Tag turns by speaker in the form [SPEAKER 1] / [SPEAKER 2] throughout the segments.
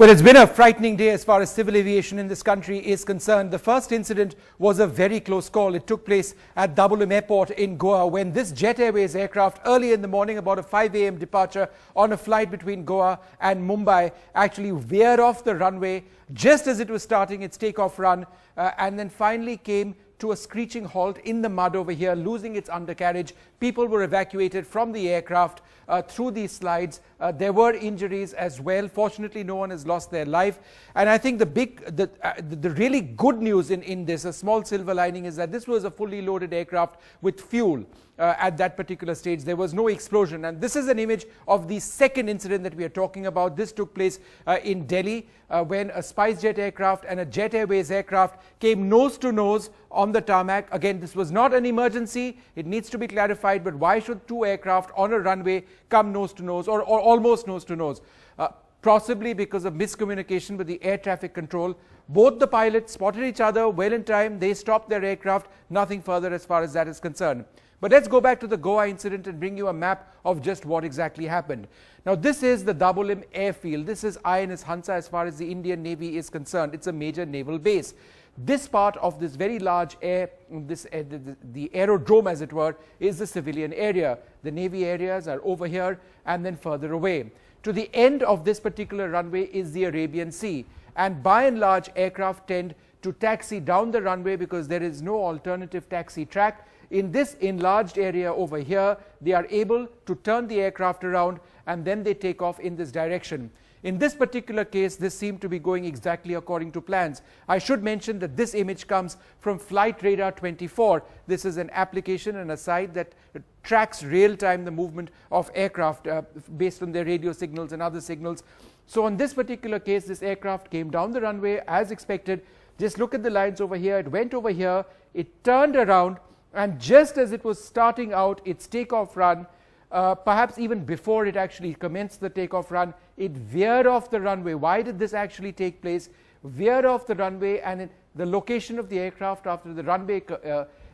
[SPEAKER 1] Well, it's been a frightening day as far as civil aviation in this country is concerned. The first incident was a very close call. It took place at Dabolim Airport in Goa when this Jet Airways aircraft early in the morning, about a 5 a.m. departure on a flight between Goa and Mumbai, actually veered off the runway just as it was starting its takeoff run and then finally came to a screeching halt in the mud over here, losing its undercarriage. People were evacuated from the aircraft through these slides. There were injuries as well. Fortunately, no one has lost their life. And I think the really good news in this, a small silver lining, is that this was a fully loaded aircraft with fuel. At that particular stage, there was no explosion. And this is an image of the second incident that we are talking about. This took place in Delhi when a SpiceJet aircraft and a Jet Airways aircraft came nose to nose on the tarmac. Again, this was not an emergency. It needs to be clarified, but why should two aircraft on a runway come nose to nose or almost nose to nose? Possibly because of miscommunication with the air traffic control. Both the pilots spotted each other well in time. They stopped their aircraft. Nothing further as far as that is concerned. But let's go back to the Goa incident and bring you a map of just what exactly happened. Now, this is the Dabolim airfield. This is INS Hansa as far as the Indian Navy is concerned. It's a major naval base. This part of this very large the aerodrome, as it were, is the civilian area. The Navy areas are over here and then further away. To the end of this particular runway is the Arabian Sea. And by and large, aircraft tend to taxi down the runway because there is no alternative taxi track. In this enlarged area over here, they are able to turn the aircraft around and then they take off in this direction. In this particular case, this seemed to be going exactly according to plans. I should mention that this image comes from Flight Radar 24. This is an application and a site that tracks real-time the movement of aircraft based on their radio signals and other signals. So on this particular case, this aircraft came down the runway as expected. Just look at the lines over here. It went over here. It turned around. And just as it was starting out its takeoff run, perhaps even before it actually commenced the takeoff run, it veered off the runway. Why did this actually take place? Veered off the runway, and the location of the aircraft after the runway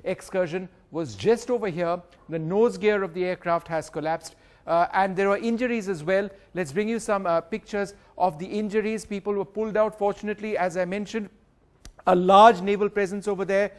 [SPEAKER 1] excursion was just over here. The nose gear of the aircraft has collapsed. And there were injuries as well. Let's bring you some pictures of the injuries. People were pulled out. Fortunately, as I mentioned, a large naval presence over there.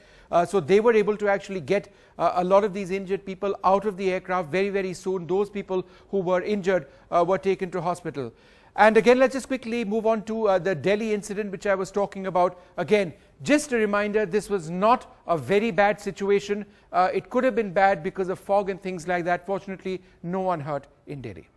[SPEAKER 1] So they were able to actually get a lot of these injured people out of the aircraft very, very soon. Those people who were injured were taken to hospital. And again, let's just quickly move on to the Delhi incident, which I was talking about. Again, just a reminder, this was not a very bad situation. It could have been bad because of fog and things like that. Fortunately, no one hurt in Delhi.